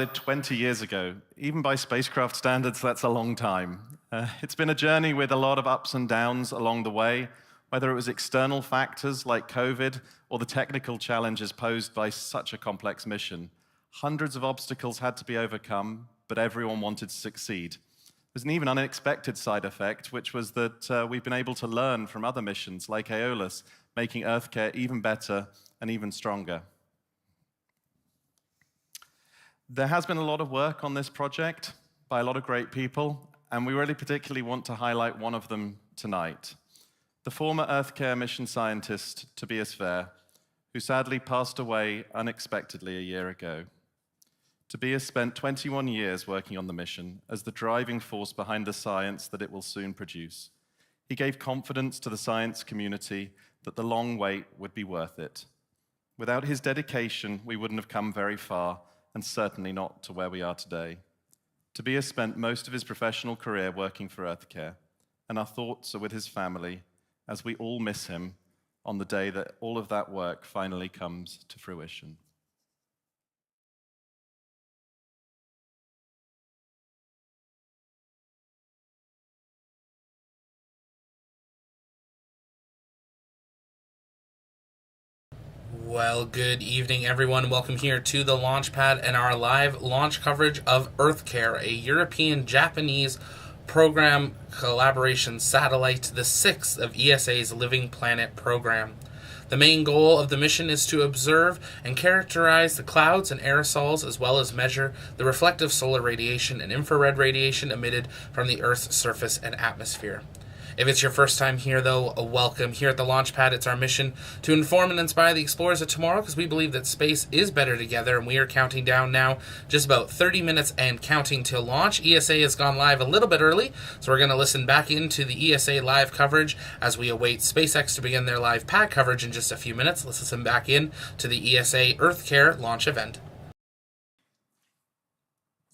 20 years ago. Even by spacecraft standards, that's a long time. It's been a journey with a lot of ups and downs along the way, whether it was external factors like COVID or the technical challenges posed by such a complex mission. Hundreds of obstacles had to be overcome, but everyone wanted to succeed. There's an even unexpected side effect, which was that we've been able to learn from other missions like Aeolus, making EarthCARE even better and even stronger. There has been a lot of work on this project by a lot of great people, and we really particularly want to highlight one of them tonight. The former EarthCARE mission scientist, Tobias Wehr, who sadly passed away unexpectedly a year ago. Tobias spent 21 years working on the mission as the driving force behind the science that it will soon produce. He gave confidence to the science community that the long wait would be worth it. Without his dedication, we wouldn't have come very far, and certainly not to where we are today. Tobias spent most of his professional career working for EarthCARE, and our thoughts are with his family as we all miss him on the day that all of that work finally comes to fruition. Well, good evening, everyone. Welcome here to the launch pad and our live launch coverage of EarthCARE, a European-Japanese program collaboration satellite, the sixth of ESA's Living Planet program. The main goal of the mission is to observe and characterize the clouds and aerosols, as well as measure the reflective solar radiation and infrared radiation emitted from the Earth's surface and atmosphere. If it's your first time here, though, welcome. Here at the Launchpad, it's our mission to inform and inspire the explorers of tomorrow, because we believe that space is better together, and we are counting down now just about 30 minutes and counting till launch. ESA has gone live a little bit early, so we're going to listen back into the ESA live coverage as we await SpaceX to begin their live pad coverage in just a few minutes. Let's listen back in to the ESA EarthCARE launch event.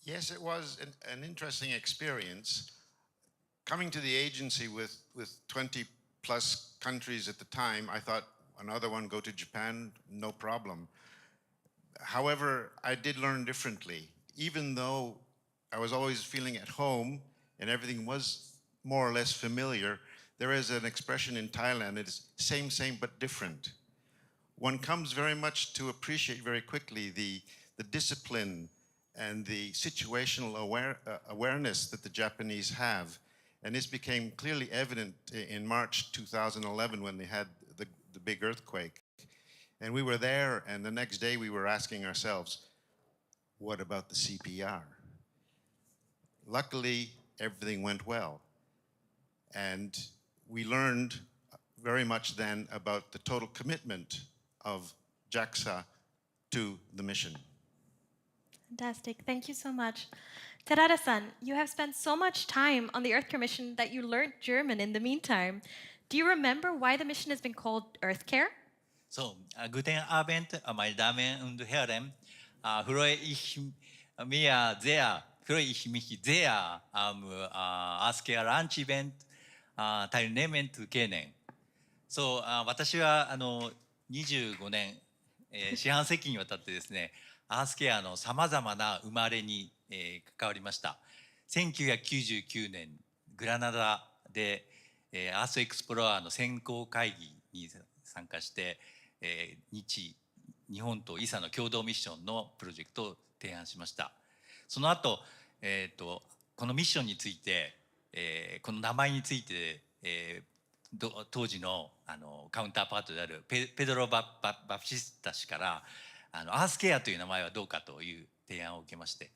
Yes, it was an interesting experience. Coming to the agency with 20 plus countries at the time, I thought another one, go to Japan, no problem. However, I did learn differently. Even though I was always feeling at home and everything was more or less familiar, there is an expression in Thailand, it's same, but different. One comes very much to appreciate very quickly the discipline and the situational awareness that the Japanese have. And this became clearly evident in March 2011 when they had the big earthquake. And we were there, and the next day we were asking ourselves, what about the CPR? Luckily, everything went well. And we learned very much then about the total commitment of JAXA to the mission. Fantastic. Thank you so much. Terada-san, you have spent so much time on the EarthCARE mission that you learned German in the meantime. Do you remember why the mission has been called EarthCARE? So, guten Abend, meine Damen und Herren. Freue ich mich sehr am EarthCARE Launch Event teilnehmen zu können. So, 私は25年、四半世紀にわたってですね、EarthCAREのさまざまな生まれに関わりました。1999年グラナダでアースエクスプローラーの選考会議に参加して、日本と ESA の共同ミッションのプロジェクトを提案しました。その後、このミッションについて、この名前について、当時のカウンターパートであるペドロ・バプシスタ氏からEarthCAREという名前はどうかという提案を受けまして、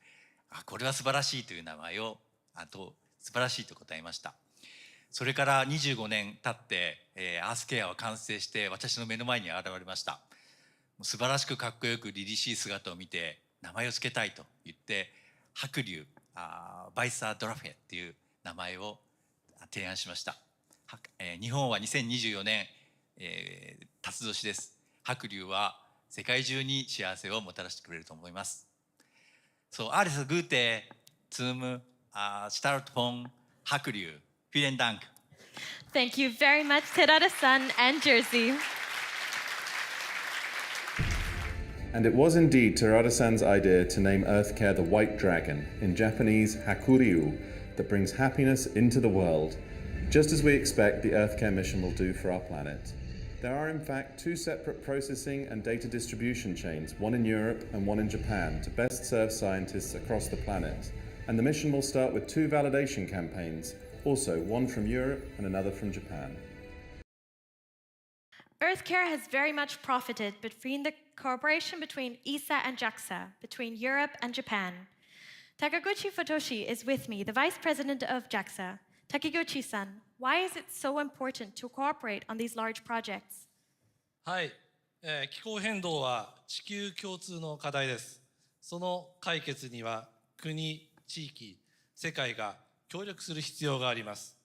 これは素晴らしいという名前を素晴らしいと答えました。それから25年経って、EarthCAREは完成して私の目の前に現れました。素晴らしくかっこよく凛々しい姿を見て名前を付けたいと言って白龍バイサードラフェっていう名前を提案しました。日本は2024年、辰年です。白龍は世界中に幸せをもたらしてくれると思います。So, alles Gute zum Start von Hakuryu. Vielen Dank. Thank you very much, Terada-san and Jersey. And it was indeed Terada-san's idea to name EarthCARE the White Dragon, in Japanese Hakuryu, that brings happiness into the world, just as we expect the EarthCARE mission will do for our planet. There are in fact two separate processing and data distribution chains, one in Europe and one in Japan, to best serve scientists across the planet. And the mission will start with two validation campaigns, also one from Europe and another from Japan. EarthCARE has very much profited between the cooperation between ESA and JAXA, between Europe and Japan. Takaguchi Futoshi is with me, the Vice President of JAXA. Takiguchi-san, why is it so important to cooperate on these large projects? はい、気候変動は地球共通の課題です。その解決には国、地域、世界が協力する必要があります。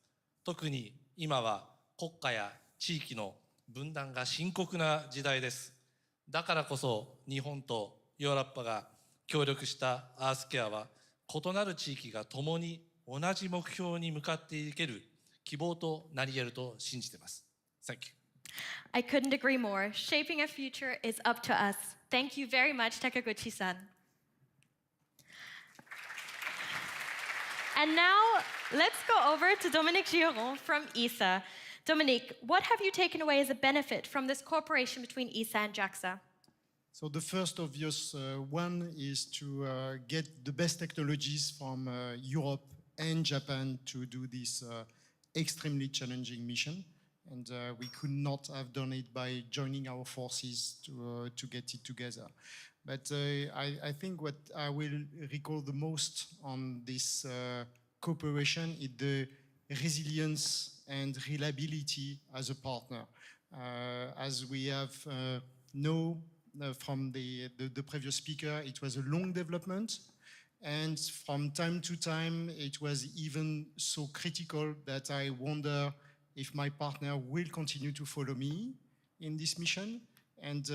特に今は国家や地域の分断が深刻な時代です。だからこそ日本とヨーロッパが協力したアースケアは異なる地域が共に同じ目標に向かっていける希望となり得ると信じています。Thank you. I couldn't agree more. Shaping a future is up to us. Thank you very much, Takaguchi-san. And now, let's go over to Dominique Giron from ESA. Dominique, what have you taken away as a benefit from this cooperation between ESA and JAXA? So the first obvious one is to get the best technologies from Europe and Japan to do this extremely challenging mission. And we could not have done it by joining our forces to get it together. But I think what I will recall the most on this cooperation is the resilience and reliability as a partner. As we have know from the previous speaker, it was a long development. And from time to time, it was even so critical that I wonder if my partner will continue to follow me in this mission. And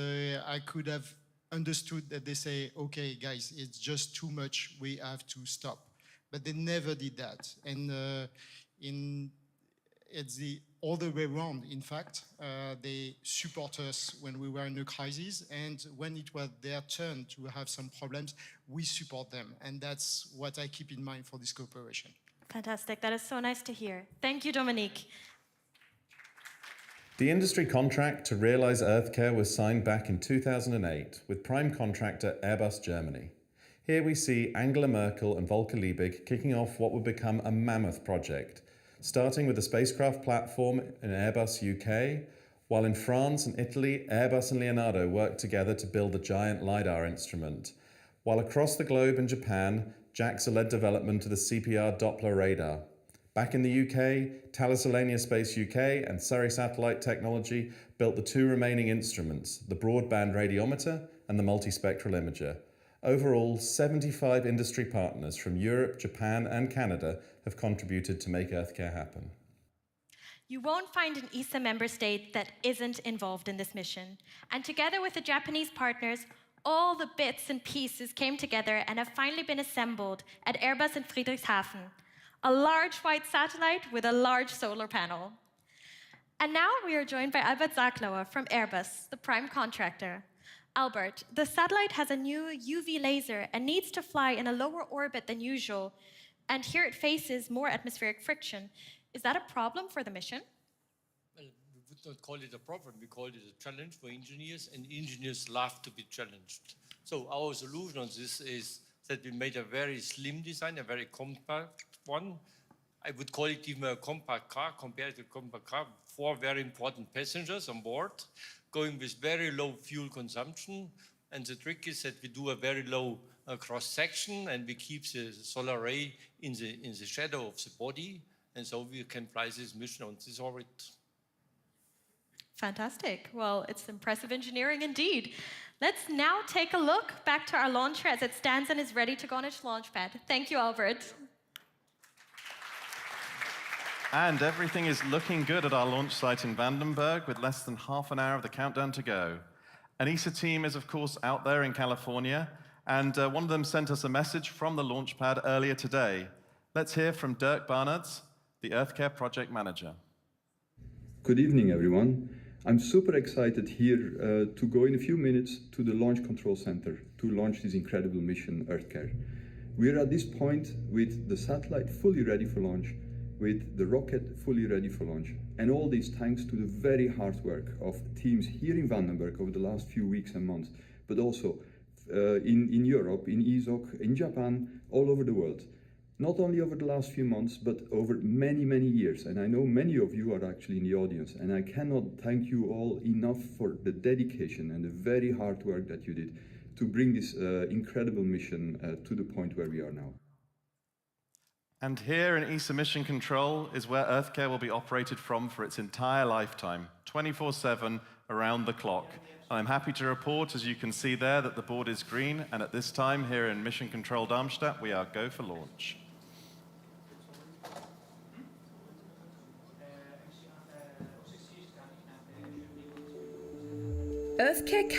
I could have understood that they say, okay, guys, it's just too much, we have to stop. But they never did that. And it's the other way around, in fact. They support us when we were in a crisis, and when it was their turn to have some problems, we support them. And that's what I keep in mind for this cooperation. Fantastic. That is so nice to hear. Thank you, Dominique. The industry contract to realize EarthCARE was signed back in 2008 with prime contractor Airbus Germany. Here we see Angela Merkel and Volker Liebig kicking off what would become a mammoth project, starting with a spacecraft platform in Airbus UK, while in France and Italy, Airbus and Leonardo worked together to build the giant LiDAR instrument, while across the globe in Japan, JAXA led development of the CPR Doppler radar. Back in the UK, Thales Alenia Space UK and Surrey Satellite Technology built the two remaining instruments, the broadband radiometer and the multispectral imager. Overall, 75 industry partners from Europe, Japan and Canada have contributed to make EarthCARE happen. You won't find an ESA member state that isn't involved in this mission. And together with the Japanese partners, all the bits and pieces came together and have finally been assembled at Airbus in Friedrichshafen. A large white satellite with a large solar panel. And now we are joined by Albert Saklauer from Airbus, the prime contractor. Albert, the satellite has a new UV laser and needs to fly in a lower orbit than usual, and here it faces more atmospheric friction. Is that a problem for the mission? Well, we would not call it a problem, we call it a challenge for engineers, and engineers love to be challenged. So our solution on this is that we made a very slim design, a very compact one. I would call it even a compact car compared to a compact car. 4 very important passengers on board, going with very low fuel consumption. And the trick is that we do a very low cross section, and we keep the solar ray in the shadow of the body, and so we can fly this mission on this orbit. Fantastic. Well, it's impressive engineering indeed. Let's now take a look back to our launcher as it stands and is ready to go on its launch pad. Thank you, Albert. And everything is looking good at our launch site in Vandenberg with less than half an hour of the countdown to go. An ESA team is, of course, out there in California, and one of them sent us a message from the launch pad earlier today. Let's hear from Dirk Barnards, the EarthCARE project manager. Good evening, everyone. I'm super excited here to go in a few minutes to the Launch Control Center to launch this incredible mission, EarthCARE. We're at this point with the satellite fully ready for launch, with the rocket fully ready for launch, and all this thanks to the very hard work of teams here in Vandenberg over the last few weeks and months, but also in Europe, in ESOC, in Japan, all over the world. Not only over the last few months, but over many, many years. And I know many of you are actually in the audience, and I cannot thank you all enough for the dedication and the very hard work that you did to bring this incredible mission to the point where we are now. And here in ESA Mission Control is where EarthCARE will be operated from for its entire lifetime, 24/7, around the clock. I'm happy to report, as you can see there, that the board is green, and at this time here in Mission Control Darmstadt, we are go for launch. EarthCARE.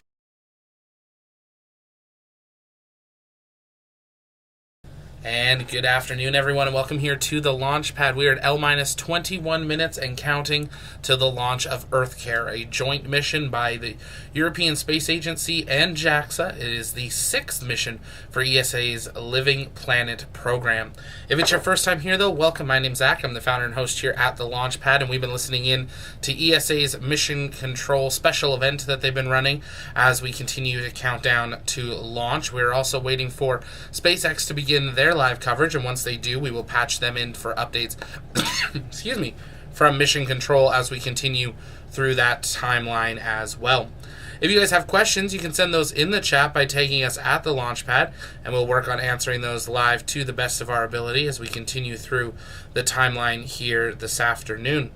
And good afternoon, everyone, and welcome here to the launch pad. We are at L-minus 21 minutes and counting to the launch of EarthCARE, a joint mission by the European Space Agency and JAXA. It is the 6th mission for ESA's Living Planet program. If it's your first time here, though, welcome. My name's Zach. I'm the founder and host here at the launch pad, and we've been listening in to ESA's Mission Control special event that they've been running as we continue to count down to launch. We're also waiting for SpaceX to begin their live coverage, and once they do, we will patch them in for updates excuse me, from Mission Control as we continue through that timeline as well. If you guys have questions, you can send those in the chat by tagging us at the launch pad, and we'll work on answering those live to the best of our ability as we continue through the timeline here this afternoon.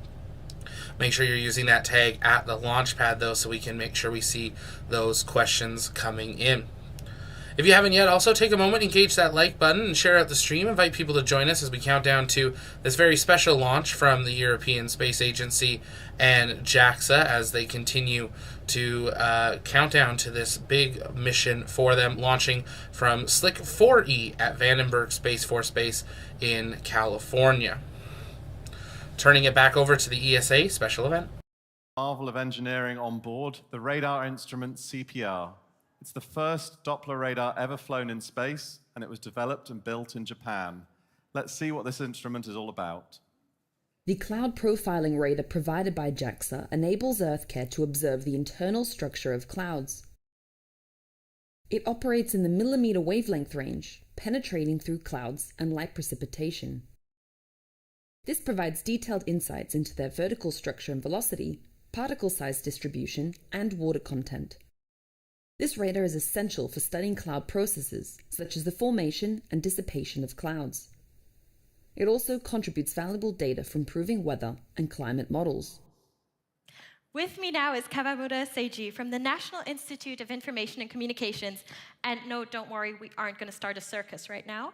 Make sure you're using that tag at the launch pad, though, so we can make sure we see those questions coming in. If you haven't yet, also take a moment, engage that like button, and share out the stream. Invite people to join us as we count down to this very special launch from the European Space Agency and JAXA as they continue to count down to this big mission for them, launching from Slick 4E at Vandenberg Space Force Base in California. Turning it back over to the ESA special event. Marvel of engineering on board, the radar instrument CPR. It's the first Doppler radar ever flown in space, and it was developed and built in Japan. Let's see what this instrument is all about. The cloud profiling radar provided by JAXA enables EarthCARE to observe the internal structure of clouds. It operates in the millimeter wavelength range, penetrating through clouds and light precipitation. This provides detailed insights into their vertical structure and velocity, particle size distribution, and water content. This radar is essential for studying cloud processes, such as the formation and dissipation of clouds. It also contributes valuable data for improving weather and climate models. With me now is Kawamura Seiji from the National Institute of Information and Communications. And no, don't worry, we aren't going to start a circus right now.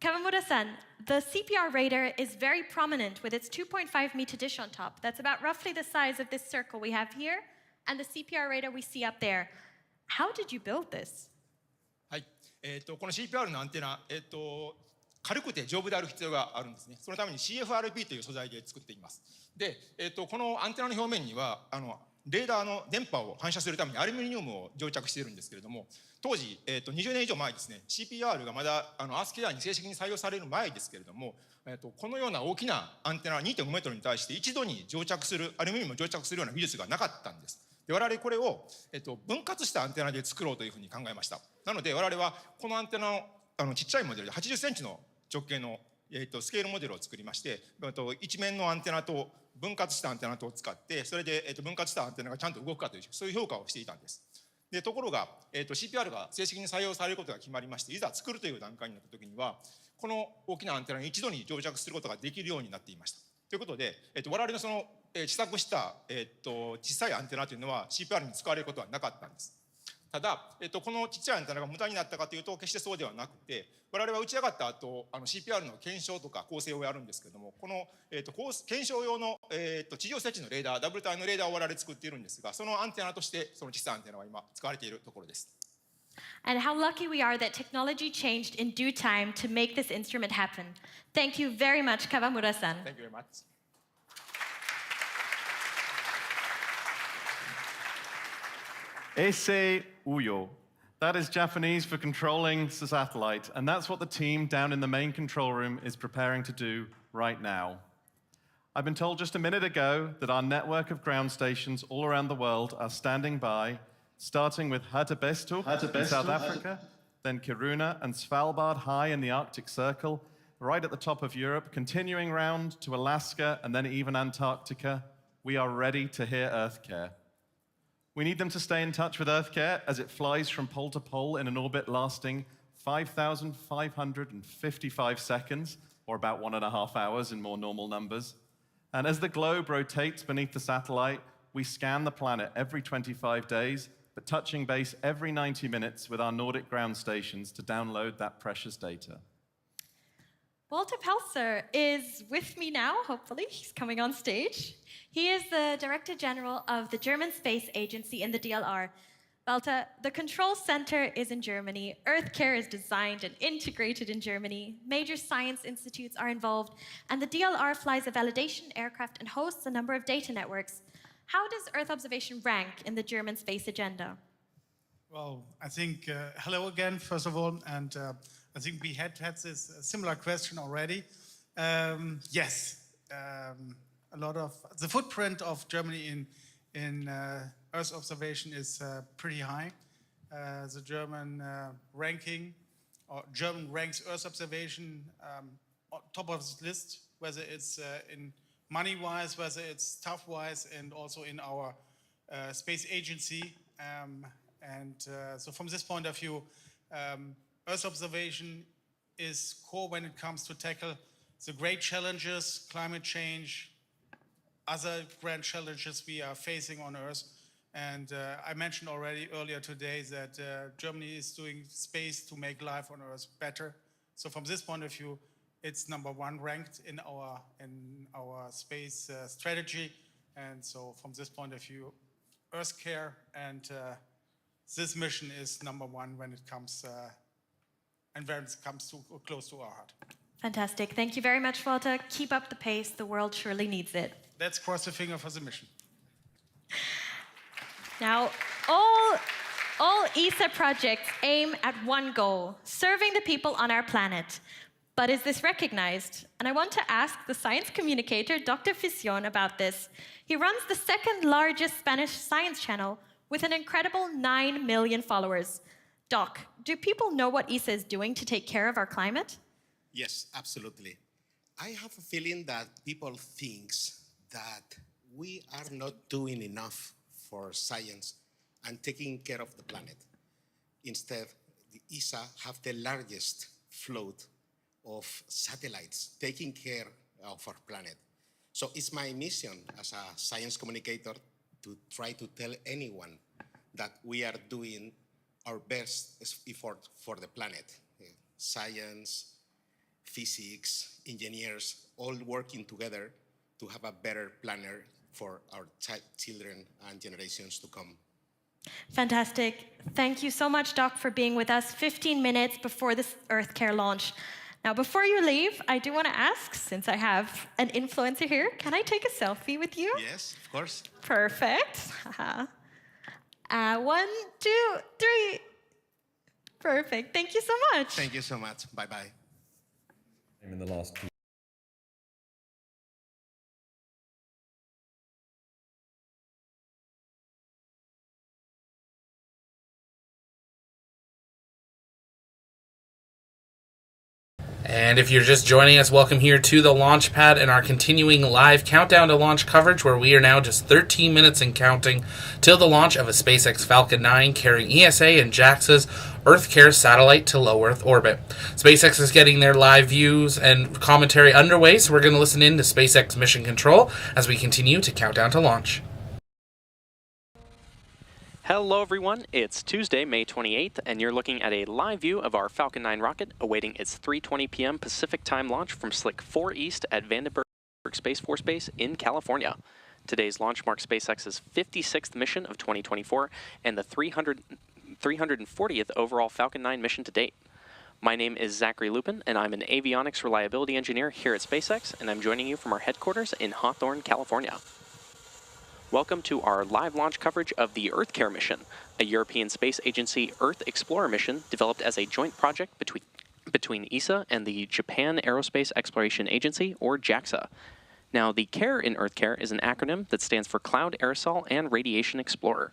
Kawamura-san, the CPR radar is very prominent with its 2.5-meter dish on top. That's about roughly the size of this circle we have here, and the CPR radar we see up there. How did you build this? はい、この CPR のアンテナ、軽くて丈夫である必要があるんですね。そのために CFRP という素材で作っています。で、このアンテナの表面にはレーダーの電波を反射するためにアルミニウムを蒸着しているんですけれども、当時、20年以上前ですね、CPR がまだascEarthに正式に採用される前ですけれども、このような大きなアンテナ 2.5 メートルに対して一度に蒸着するアルミニウムを蒸着するような技術がなかったんです。で我々これを、分割したアンテナで作ろうというふうに考えました。なので我々はこのアンテナのちっちゃいモデルで80センチの直径の、スケールモデルを作りまして、一面のアンテナと分割したアンテナとを使って、それで、分割したアンテナがちゃんと動くかというそういう評価をしていたんです。でところが、CPR が正式に採用されることが決まりまして、いざ作るという段階になった時にはこの大きなアンテナに一度に蒸着することができるようになっていました。ということで、我々のその試作した、小さいアンテナというのは CPR に使われることはなかったんです。ただ、このちっちゃいアンテナが無駄になったかというと決してそうではなくて、我々は打ち上がった後CPR の検証とか構成をやるんですけれども、この、検証用の、地上設置のレーダー、ダブルタイのレーダーを我々作っているんですが、そのアンテナとしてその小さいアンテナは今使われているところです。And how lucky we are that technology changed in due time to make this instrument happen. Thank you very much, Kawamura-san. Thank you very much. Ese uyo. That is Japanese for controlling the satellite, and that's what the team down in the main control room is preparing to do right now. I've been told just a minute ago that our network of ground stations all around the world are standing by, starting with Hartebestuk in South Africa, then Kiruna and Svalbard high in the Arctic Circle, right at the top of Europe, continuing round to Alaska and then even Antarctica. We are ready to hear EarthCARE. We need them to stay in touch with EarthCARE as it flies from pole to pole in an orbit lasting 5,555 seconds, or about 1.5 hours in more normal numbers. And as the globe rotates beneath the satellite, we scan the planet every 25 days, but touching base every 90 minutes with our Nordic ground stations to download that precious data. Walter Pelzer is with me now, hopefully. He's coming on stage. He is the Director General of the German Space Agency in the DLR. Walter, the control center is in Germany. EarthCARE is designed and integrated in Germany. Major science institutes are involved, and the DLR flies a validation aircraft and hosts a number of data networks. How does Earth observation rank in the German space agenda? Well, I think, hello again, first of all, and I think we had this similar question already. Yes, a lot of the footprint of Germany in Earth observation is pretty high. The German ranking, or German ranks Earth observation on top of this list, whether it's in money-wise, whether it's staff-wise, and also in our space agency. So from this point of view, Earth observation is core when it comes to tackle the great challenges, climate change, other grand challenges we are facing on Earth. And I mentioned already earlier today that Germany is doing space to make life on Earth better. So from this point of view, it's #1 ranked in our space strategy. And so from this point of view, EarthCARE and this mission is #1 when it comes and when it comes to close to our heart. Fantastic. Thank you very much, Walter. Keep up the pace. The world surely needs it. Let's cross the finger for the mission. Now, all ESA projects aim at one goal, serving the people on our planet. But is this recognized? And I want to ask the science communicator, Dr. Fission, about this. He runs the second largest Spanish science channel with an incredible 9 million followers. Doc, do people know what ESA is doing to take care of our climate? Yes, absolutely. I have a feeling that people think that we are not doing enough for science and taking care of the planet. Instead, the ESA have the largest float of satellites taking care of our planet. So it's my mission as a science communicator to try to tell anyone that we are doing our best effort for the planet. Science, physics, engineers, all working together to have a better planet for our children and generations to come. Fantastic. Thank you so much, Doc, for being with us 15 minutes before this EarthCARE launch. Now, before you leave, I do want to ask, since I have an influencer here, can I take a selfie with you? Yes, of course. Perfect. 1, 2, 3. Perfect. Thank you so much. Thank you so much. Bye-bye. In the last And if you're just joining us, welcome here to the launch pad and our continuing live countdown to launch coverage, where we are now just 13 minutes and counting till the launch of a SpaceX Falcon 9 carrying ESA and JAXA's EarthCARE satellite to low Earth orbit. SpaceX is getting their live views and commentary underway, so we're going to listen in to SpaceX Mission Control as we continue to count down to launch. Hello everyone, it's Tuesday, May 28th, and you're looking at a live view of our Falcon 9 rocket awaiting its 3:20 p.m. Pacific Time launch from Slick 4 East at Vandenberg Space Force Base in California. Today's launch marks SpaceX's 56th mission of 2024 and the 340th overall Falcon 9 mission to date. My name is Zachary Lupin, and I'm an avionics reliability engineer here at SpaceX, and I'm joining you from our headquarters in Hawthorne, California. Welcome to our live launch coverage of the EarthCARE mission, a European Space Agency Earth Explorer mission developed as a joint project between ESA and the Japan Aerospace Exploration Agency, or JAXA. Now, the CARE in EarthCARE is an acronym that stands for Cloud Aerosol and Radiation Explorer.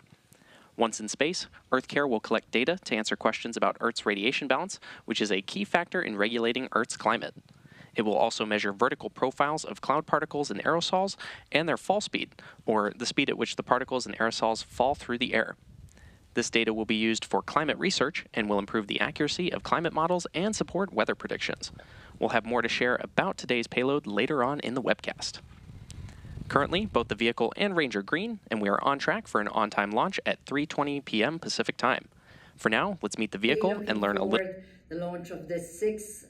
Once in space, EarthCARE will collect data to answer questions about Earth's radiation balance, which is a key factor in regulating Earth's climate. It will also measure vertical profiles of cloud particles and aerosols and their fall speed, or the speed at which the particles and aerosols fall through the air. This data will be used for climate research and will improve the accuracy of climate models and support weather predictions. We'll have more to share about today's payload later on in the webcast. Currently, both the vehicle and range are green, and we are on track for an on-time launch at 3:20 p.m. Pacific time. For now, let's meet the vehicle and learn a little. The launch of the 6.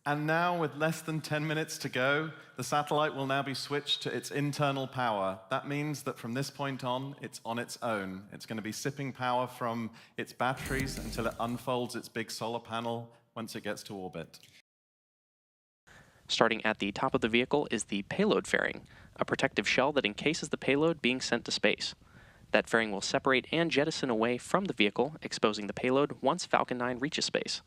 And now, with less than 10 minutes to go, the satellite will now be switched to its internal power. That means that from this point on, it's on its own. It's going to be sipping power from its batteries until it unfolds its big solar panel once it gets to orbit. Starting at the top of the vehicle is the payload fairing, a protective shell that encases the payload being sent to space. That fairing will separate and jettison away from the vehicle, exposing the payload once Falcon 9 reaches space.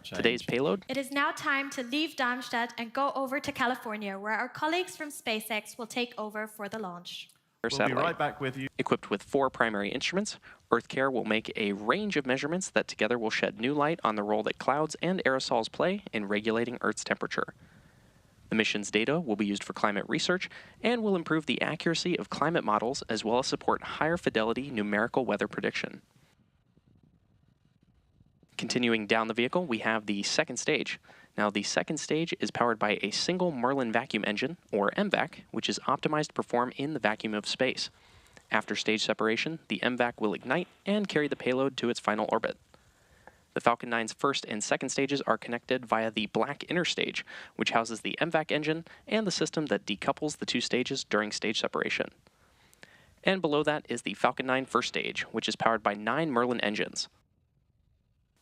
Today's payload. It is now time to leave Darmstadt and go over to California, where our colleagues from SpaceX will take over for the launch. We'll be right back with you. Equipped with 4 primary instruments, EarthCARE will make a range of measurements that together will shed new light on the role that clouds and aerosols play in regulating Earth's temperature. The mission's data will be used for climate research and will improve the accuracy of climate models as well as support higher fidelity numerical weather prediction. Continuing down the vehicle, we have the second stage. Now, the second stage is powered by a single Merlin vacuum engine, or MVAC, which is optimized to perform in the vacuum of space. After stage separation, the MVAC will ignite and carry the payload to its final orbit. The Falcon 9's first and second stages are connected via the black inner stage, which houses the MVAC engine and the system that decouples the 2 stages during stage separation. And below that is the Falcon 9 first stage, which is powered by 9 Merlin engines.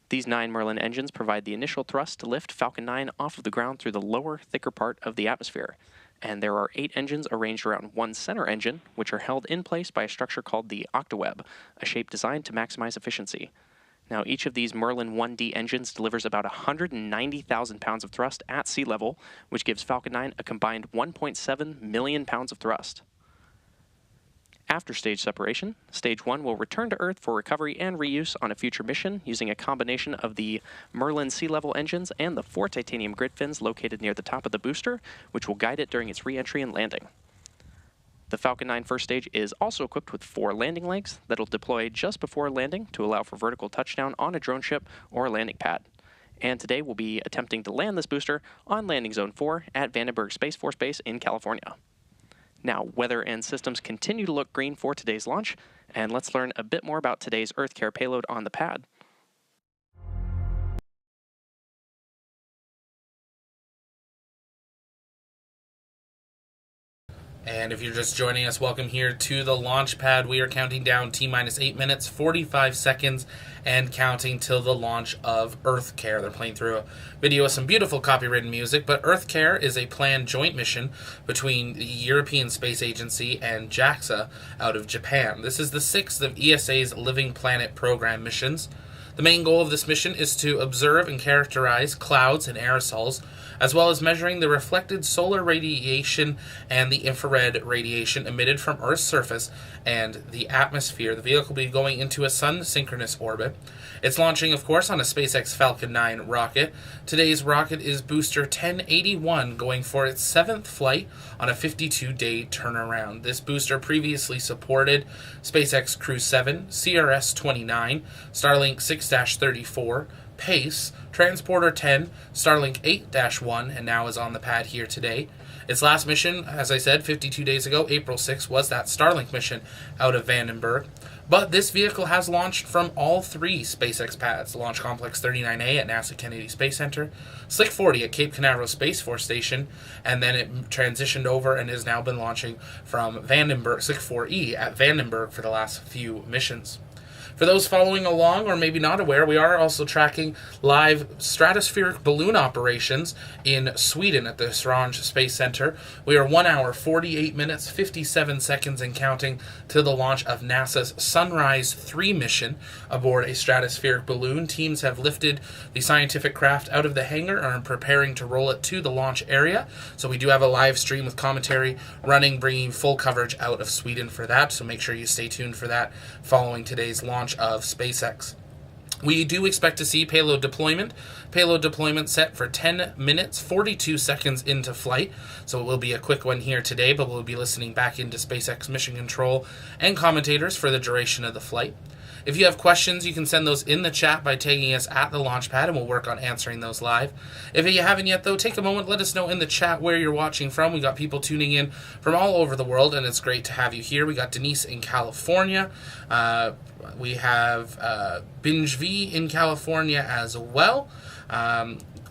These 9 Merlin engines provide the initial thrust to lift Falcon 9 off of the ground through the lower, thicker part of the atmosphere. And there are 8 engines arranged around one center engine, which are held in place by a structure called the octaweb, a shape designed to maximize efficiency. Now, each of these Merlin 1D engines delivers about 190,000 pounds of thrust at sea level, which gives Falcon 9 a combined 1.7 million pounds of thrust. After stage separation, Stage 1 will return to Earth for recovery and reuse on a future mission using a combination of the Merlin sea level engines and the 4 titanium grid fins located near the top of the booster, which will guide it during its re-entry and landing. The Falcon 9 first stage is also equipped with 4 landing legs that will deploy just before landing to allow for vertical touchdown on a drone ship or a landing pad. And today we'll be attempting to land this booster on Landing Zone 4 at Vandenberg Space Force Base in California. Now, weather and systems continue to look green for today's launch, and let's learn a bit more about today's EarthCARE payload on the pad. And if you're just joining us, welcome here to the launch pad. We are counting down T-minus 8 minutes, 45 seconds, and counting till the launch of EarthCARE. They're playing through a video with some beautiful copywritten music, but EarthCARE is a planned joint mission between the European Space Agency and JAXA out of Japan. This is the 6th of ESA's Living Planet program missions. The main goal of this mission is to observe and characterize clouds and aerosols, as well as measuring the reflected solar radiation and the infrared radiation emitted from Earth's surface and the atmosphere. The vehicle will be going into a sun-synchronous orbit. It's launching, of course, on a SpaceX Falcon 9 rocket. Today's rocket is booster 1081, going for its 7th flight on a 52-day turnaround. This booster previously supported SpaceX Crew 7, CRS-29, Starlink 6-34, PACE, Transporter 10, Starlink 8-1, and now is on the pad here today. Its last mission, as I said, 52 days ago, April 6, was that Starlink mission out of Vandenberg. But this vehicle has launched from all 3 SpaceX pads: Launch Complex 39A at NASA Kennedy Space Center, Slick 40 at Cape Canaveral Space Force Station, and then it transitioned over and has now been launching from Vandenberg, Slick 4E at Vandenberg for the last few missions. For those following along or maybe not aware, we are also tracking live stratospheric balloon operations in Sweden at the Esrange Space Center. We are 1 hour, 48 minutes, 57 seconds and counting to the launch of NASA's Sunrise 3 mission aboard a stratospheric balloon. Teams have lifted the scientific craft out of the hangar and are preparing to roll it to the launch area. So we do have a live stream with commentary running, bringing full coverage out of Sweden for that. So make sure you stay tuned for that following today's launch of SpaceX. We do expect to see payload deployment. Payload deployment set for 10 minutes, 42 seconds into flight. So it will be a quick one here today, but we'll be listening back into SpaceX mission control and commentators for the duration of the flight. If you have questions, you can send those in the chat by tagging us at the launch pad, and we'll work on answering those live. If you haven't yet, though, take a moment, let us know in the chat where you're watching from. We got people tuning in from all over the world, and it's great to have you here. We got Denise in California. We have Binge V in California as well.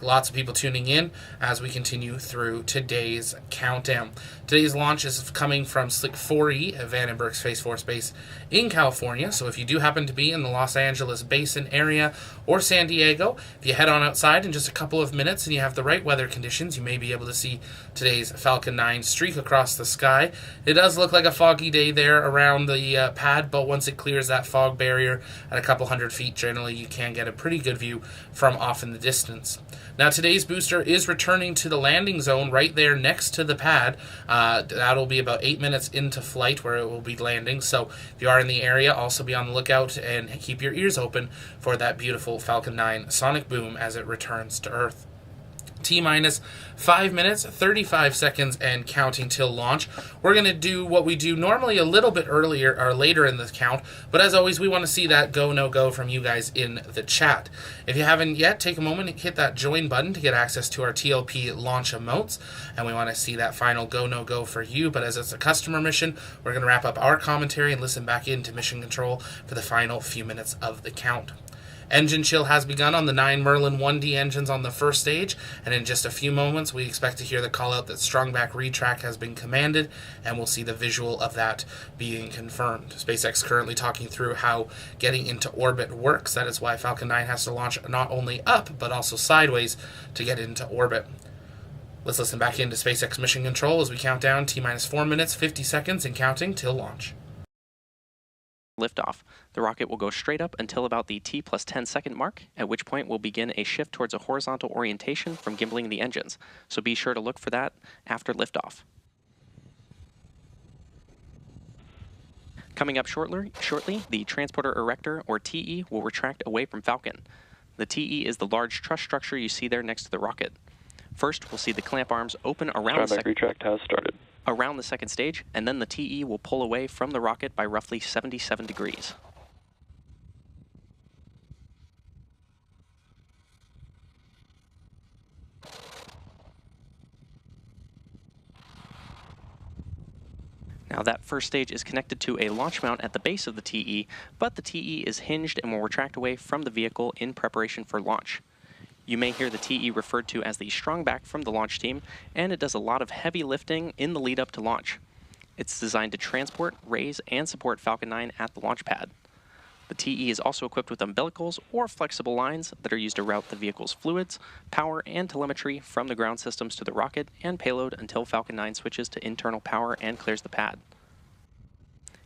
Lots of people tuning in as we continue through today's countdown. Today's launch is coming from Slick 4E at Vandenberg Space Force Base in California. So if you do happen to be in the Los Angeles Basin area or San Diego, if you head on outside in just a couple of minutes and you have the right weather conditions, you may be able to see today's Falcon 9 streak across the sky. It does look like a foggy day there around the pad, but once it clears that fog barrier at a couple hundred feet, generally you can get a pretty good view from off in the distance. Now, today's booster is returning to the landing zone right there next to the pad. That'll be about 8 minutes into flight where it will be landing. So if you are in the area, also be on the lookout and keep your ears open for that beautiful Falcon 9 sonic boom as it returns to Earth. T-minus 5 minutes, 35 seconds, and counting till launch. We're going to do what we do normally a little bit earlier or later in the count, but as always, we want to see that go, no go from you guys in the chat. If you haven't yet, take a moment and hit that join button to get access to our TLP launch emotes, and we want to see that final go, no go for you, but as it's a customer mission, we're going to wrap up our commentary and listen back into mission control for the final few minutes of the count. Engine chill has begun on the 9 Merlin 1D engines on the first stage, and in just a few moments we expect to hear the call out that Strongback retrack has been commanded, and we'll see the visual of that being confirmed. SpaceX currently talking through how getting into orbit works. That is why Falcon 9 has to launch not only up, but also sideways to get into orbit. Let's listen back into SpaceX mission control as we count down T-minus 4 minutes, 50 seconds, and counting till launch. Liftoff. The rocket will go straight up until about the T plus 10 second mark, at which point we'll begin a shift towards a horizontal orientation from gimbaling the engines. So be sure to look for that after liftoff. Coming up shortly, the transporter erector, or TE, will retract away from Falcon. The TE is the large truss structure you see there next to the rocket. First, we'll see the clamp arms open around the second stage, and then the TE will pull away from the rocket by roughly 77 degrees. Now that first stage is connected to a launch mount at the base of the TE, but the TE is hinged and will retract away from the vehicle in preparation for launch. You may hear the TE referred to as the Strongback from the launch team, and it does a lot of heavy lifting in the lead up to launch. It's designed to transport, raise, and support Falcon 9 at the launch pad. The TE is also equipped with umbilicals or flexible lines that are used to route the vehicle's fluids, power, and telemetry from the ground systems to the rocket and payload until Falcon 9 switches to internal power and clears the pad.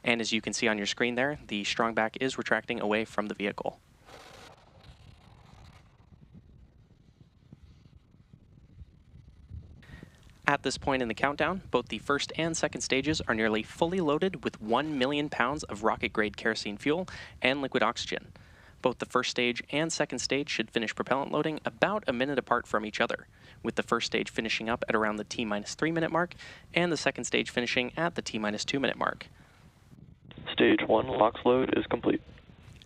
And as you can see on your screen there, the Strongback is retracting away from the vehicle. At this point in the countdown, both the first and second stages are nearly fully loaded with 1 million pounds of rocket-grade kerosene fuel and liquid oxygen. Both the first stage and second stage should finish propellant loading about a minute apart from each other, with the first stage finishing up at around the T-minus 3 minute mark, and the second stage finishing at the T-minus 2 minute mark. Stage 1 LOX load is complete.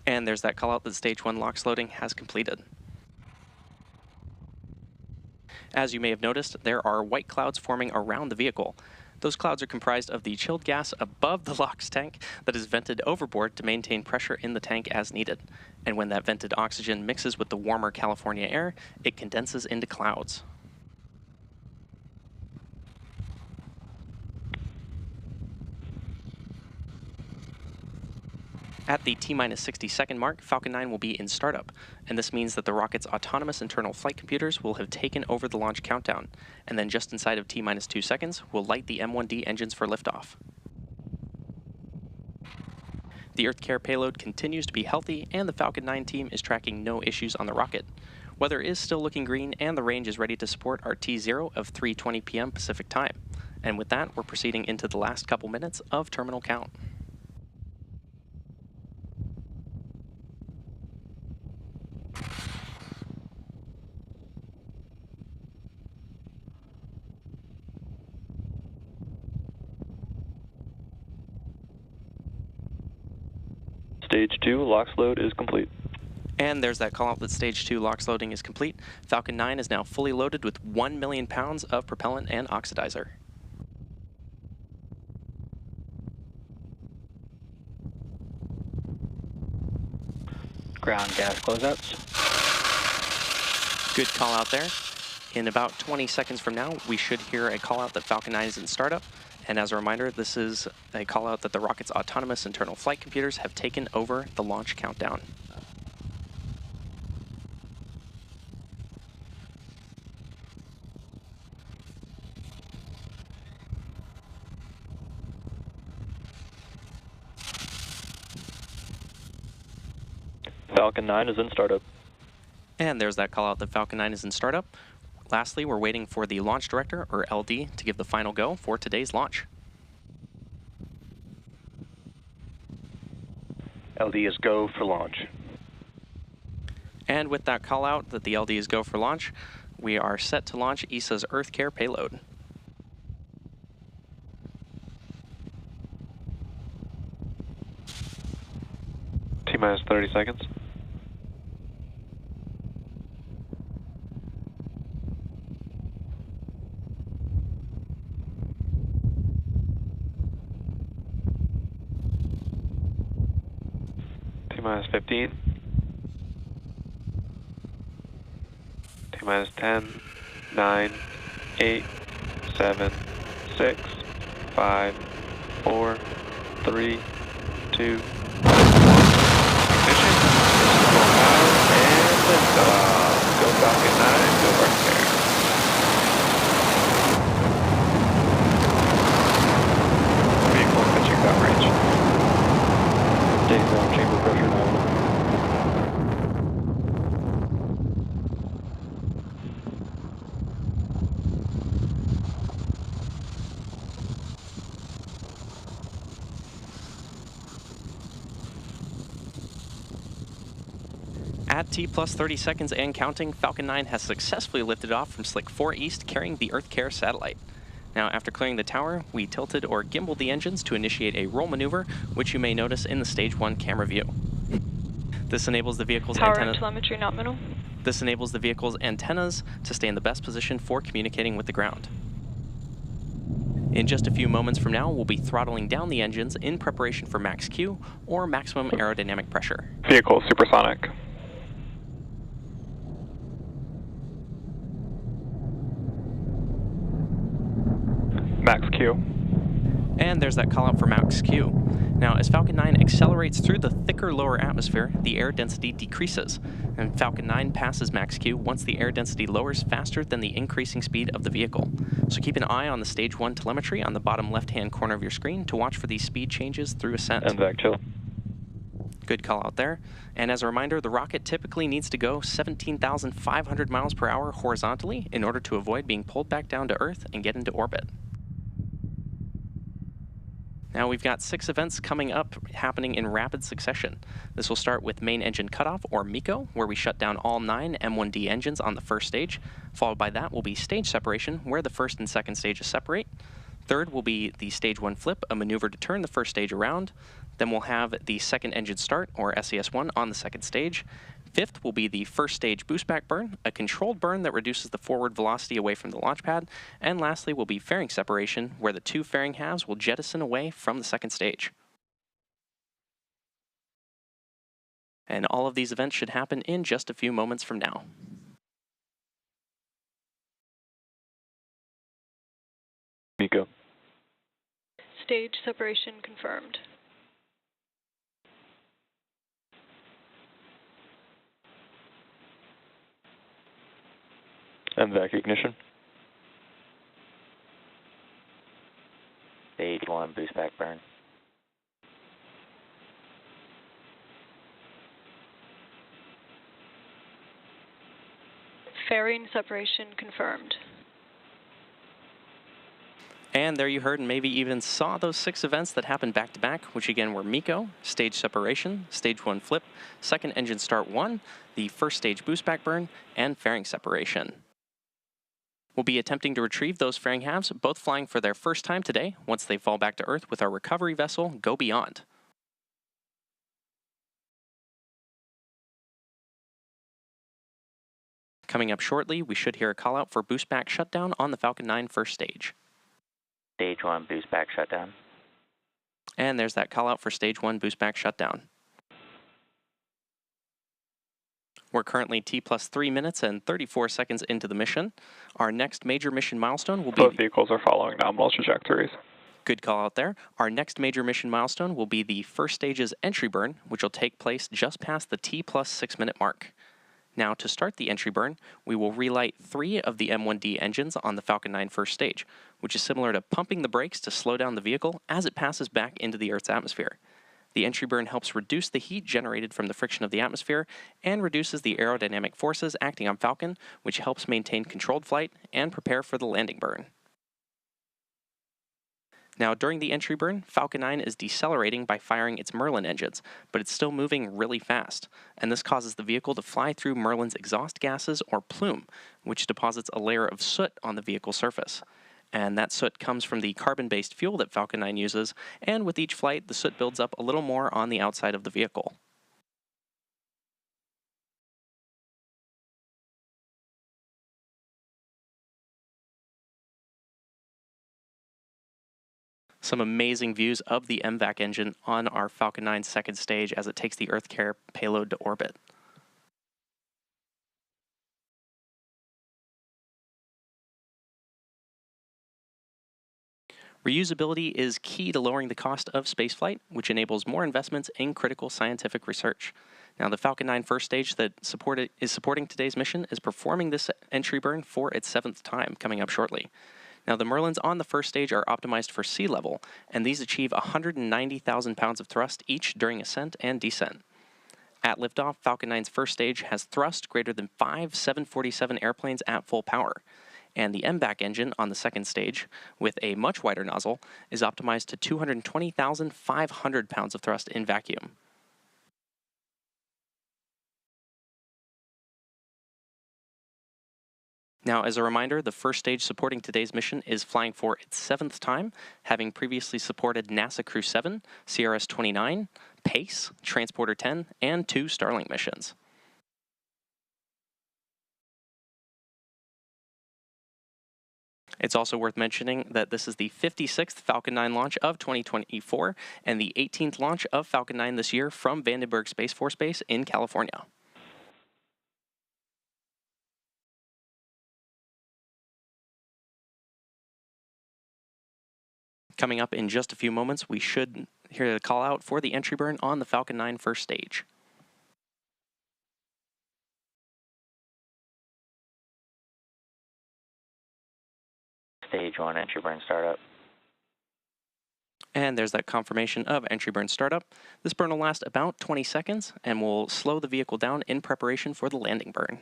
And there's that call out that Stage 1 LOX loading has completed. As you may have noticed, there are white clouds forming around the vehicle. Those clouds are comprised of the chilled gas above the LOX tank that is vented overboard to maintain pressure in the tank as needed. And when that vented oxygen mixes with the warmer California air, it condenses into clouds. At the T-minus 60-second mark, Falcon 9 will be in startup, and this means that the rocket's autonomous internal flight computers will have taken over the launch countdown, and then just inside of T-minus 2 seconds, we'll light the M1D engines for liftoff. The EarthCARE payload continues to be healthy, and the Falcon 9 team is tracking no issues on the rocket. Weather is still looking green, and the range is ready to support our T0 of 3:20 p.m. Pacific time. And with that, we're proceeding into the last couple minutes of terminal count. Stage 2 LOX load is complete. And there's that call out that Stage 2 LOX loading is complete. Falcon 9 is now fully loaded with 1 million pounds of propellant and oxidizer. Ground gas closeouts. Good call out there. In about 20 seconds from now, we should hear a call out that Falcon 9 is in startup. And as a reminder, this is a call out that the rocket's autonomous internal flight computers have taken over the launch countdown. Falcon 9 is in startup. And there's that call out that Falcon 9 is in startup. Lastly, we're waiting for the launch director, or LD, to give the final go for today's launch. LD is go for launch. And with that call out that the LD is go for launch, we are set to launch ESA's EarthCARE payload. T-minus 30 seconds. T-minus 15. T-minus 10, 9, 8, 7, 6, 5, 4, 3, 2, 1. Ignition. Go out and lift off. Go Falcon 9, go EarthCARE. Vehicle pitching downrange. Stay down, chamber pressure now. At T plus 30 seconds and counting, Falcon 9 has successfully lifted off from Slick 4 East carrying the EarthCARE satellite. Now, after clearing the tower, we tilted or gimbaled the engines to initiate a roll maneuver, which you may notice in the Stage 1 camera view. This enables the vehicle's telemetry nominal. This enables the vehicle's antennas to stay in the best position for communicating with the ground. In just a few moments from now, we'll be throttling down the engines in preparation for max Q, or maximum aerodynamic pressure. Vehicle supersonic. Max Q. And there's that call out for max Q. Now, as Falcon 9 accelerates through the thicker lower atmosphere, the air density decreases, and Falcon 9 passes max Q once the air density lowers faster than the increasing speed of the vehicle. So keep an eye on the Stage 1 telemetry on the bottom left-hand corner of your screen to watch for these speed changes through ascent. And back chill. Good call out there. And as a reminder, the rocket typically needs to go 17,500 miles per hour horizontally in order to avoid being pulled back down to Earth and get into orbit. Now we've got 6 events coming up happening in rapid succession. This will start with main engine cutoff, or MECO, where we shut down all 9 M1D engines on the first stage. Followed by that will be stage separation, where the first and second stages separate. Third will be the Stage 1 flip, a maneuver to turn the first stage around. Then we'll have the second engine start, or SES1, on the second stage. Fifth will be the first stage boost back burn, a controlled burn that reduces the forward velocity away from the launch pad. And lastly will be fairing separation, where the 2 fairing halves will jettison away from the second stage. And all of these events should happen in just a few moments from now. MECO. Stage separation confirmed. MVAC ignition. Stage 1 boost back burn. Fairing separation confirmed. And there you heard and maybe even saw those 6 events that happened back to back, which again were MECO, stage separation, stage 1 flip, second engine start 1, the first stage boost back burn, and fairing separation. We'll be attempting to retrieve those fairing halves, both flying for their first time today, once they fall back to Earth with our recovery vessel, Go Beyond. Coming up shortly, we should hear a call out for boost back shutdown on the Falcon 9 first stage. Stage 1 boost back shutdown. And there's that call out for stage 1 boost back shutdown. We're currently T plus 3 minutes and 34 seconds into the mission. Our next major mission milestone will be... Both vehicles are following nominal trajectories. Good call out there. Our next major mission milestone will be the first stage's entry burn, which will take place just past the T plus 6 minute mark. Now, to start the entry burn, we will relight 3 of the M1D engines on the Falcon 9 first stage, which is similar to pumping the brakes to slow down the vehicle as it passes back into the Earth's atmosphere. The entry burn helps reduce the heat generated from the friction of the atmosphere and reduces the aerodynamic forces acting on Falcon, which helps maintain controlled flight and prepare for the landing burn. Now, during the entry burn, Falcon 9 is decelerating by firing its Merlin engines, but it's still moving really fast, and this causes the vehicle to fly through Merlin's exhaust gases, or plume, which deposits a layer of soot on the vehicle surface. And that soot comes from the carbon-based fuel that Falcon 9 uses, and with each flight, the soot builds up a little more on the outside of the vehicle. Some amazing views of the MVAC engine on our Falcon 9 second stage as it takes the EarthCARE payload to orbit. Reusability is key to lowering the cost of spaceflight, which enables more investments in critical scientific research. Now, the Falcon 9 first stage that is supporting today's mission is performing this entry burn for its 7th time, coming up shortly. Now, the Merlins on the first stage are optimized for sea level, and these achieve 190,000 pounds of thrust each during ascent and descent. At liftoff, Falcon 9's first stage has thrust greater than 5 747 airplanes at full power, and the MVAC engine on the second stage, with a much wider nozzle, is optimized to 220,500 pounds of thrust in vacuum. Now, as a reminder, the first stage supporting today's mission is flying for its 7th time, having previously supported NASA Crew 7, CRS-29, PACE, Transporter 10, and 2 Starlink missions. It's also worth mentioning that this is the 56th Falcon 9 launch of 2024 and the 18th launch of Falcon 9 this year from Vandenberg Space Force Base in California. Coming up in just a few moments, we should hear the call out for the entry burn on the Falcon 9 first stage. Stage 1 entry burn startup. And there's that confirmation of entry burn startup. This burn will last about 20 seconds and will slow the vehicle down in preparation for the landing burn.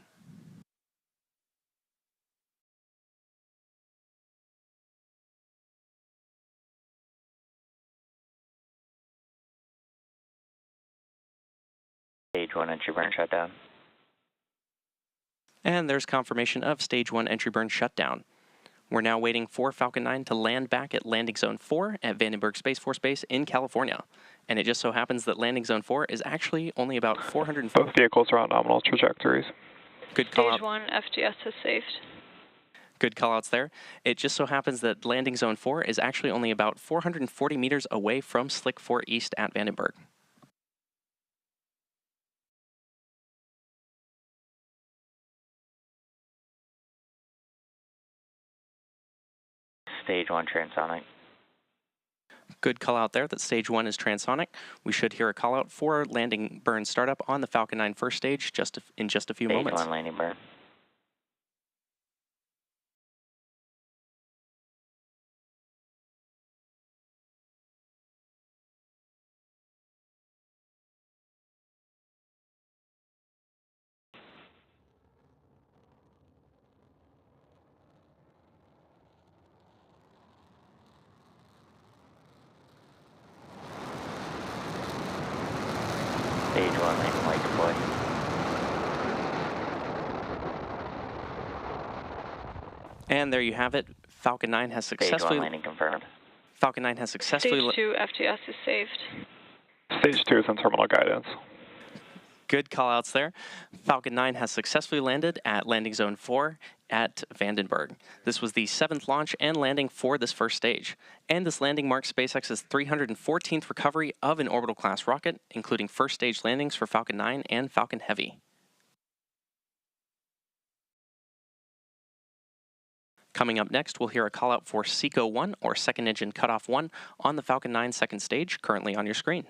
Stage 1 entry burn shutdown. And there's confirmation of Stage 1 entry burn shutdown. We're now waiting for Falcon 9 to land back at Landing Zone 4 at Vandenberg Space Force Base in California. And it just so happens that Landing Zone 4 is actually only about 450... Both vehicles are on nominal trajectories. Good call out. Stage 1 FGS has saved. Good call-outs there. It just so happens that Landing Zone 4 is actually only about 440 meters away from Slick 4 East at Vandenberg. Stage 1 transonic. Good call out there that Stage 1 is transonic. We should hear a call out for landing burn startup on the Falcon 9 first stage in just a few moments. Stage 1 landing burn. Stage 1 landing light deploy. And there you have it. Falcon 9 has Stage 1 successfully landing confirmed. Falcon 9 has successfully Stage 2 FTS is saved. Stage 2 is on terminal guidance. Good call-outs there. Falcon 9 has successfully landed at Landing Zone 4 at Vandenberg. This was the 7th launch and landing for this first stage. And this landing marks SpaceX's 314th recovery of an orbital-class rocket, including first stage landings for Falcon 9 and Falcon Heavy. Coming up next, we'll hear a call-out for SECO 1, or Second Engine Cutoff 1, on the Falcon 9 second stage, currently on your screen.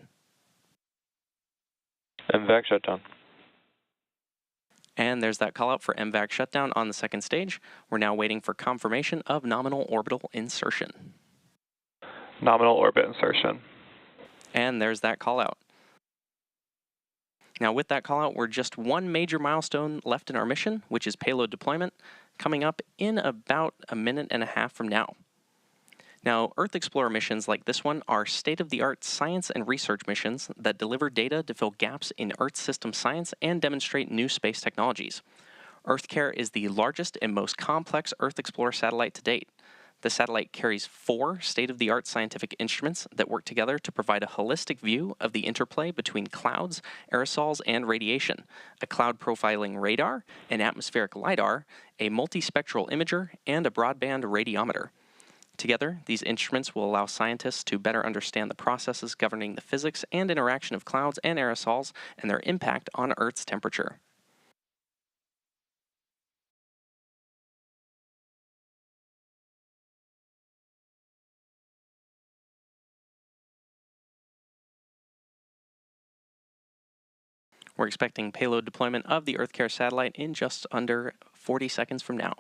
MVAC shutdown. And there's that call out for MVAC shutdown on the second stage. We're now waiting for confirmation of nominal orbital insertion. Nominal orbit insertion. And there's that call out. Now with that call out, we're just one major milestone left in our mission, which is payload deployment, coming up in about a minute and a half from now. Now, Earth Explorer missions like this one are state-of-the-art science and research missions that deliver data to fill gaps in Earth system science and demonstrate new space technologies. EarthCARE is the largest and most complex Earth Explorer satellite to date. The satellite carries 4 state-of-the-art scientific instruments that work together to provide a holistic view of the interplay between clouds, aerosols, and radiation, a cloud profiling radar, an atmospheric LiDAR, a multispectral imager, and a broadband radiometer. Together, these instruments will allow scientists to better understand the processes governing the physics and interaction of clouds and aerosols and their impact on Earth's temperature. We're expecting payload deployment of the EarthCARE satellite in just under 40 seconds from now.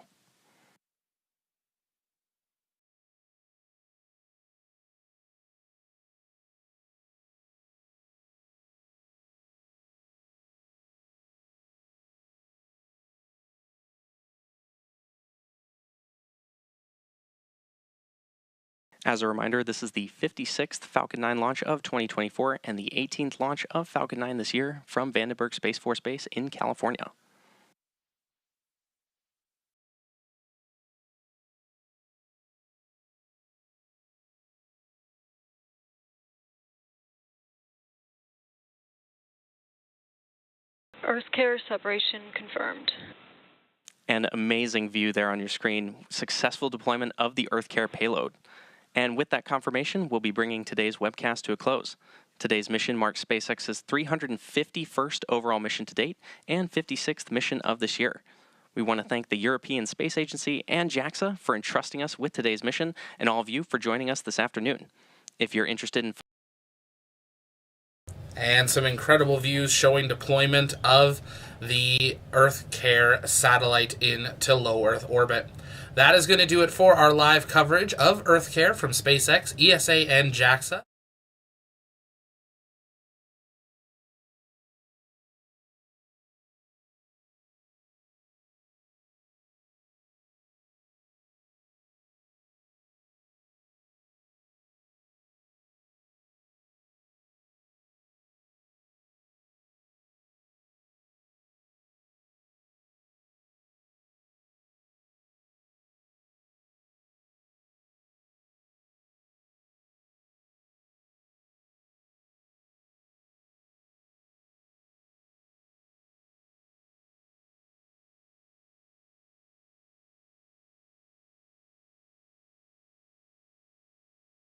As a reminder, this is the 56th Falcon 9 launch of 2024 and the 18th launch of Falcon 9 this year from Vandenberg Space Force Base in California. EarthCARE separation confirmed. An amazing view there on your screen. Successful deployment of the EarthCARE payload. And with that confirmation, we'll be bringing today's webcast to a close. Today's mission marks SpaceX's 351st overall mission to date and 56th mission of this year. We want to thank the European Space Agency and JAXA for entrusting us with today's mission, and all of you for joining us this afternoon. If you're interested in and some incredible views showing deployment of the EarthCARE satellite into low Earth orbit. That is going to do it for our live coverage of EarthCARE from SpaceX, ESA, and JAXA.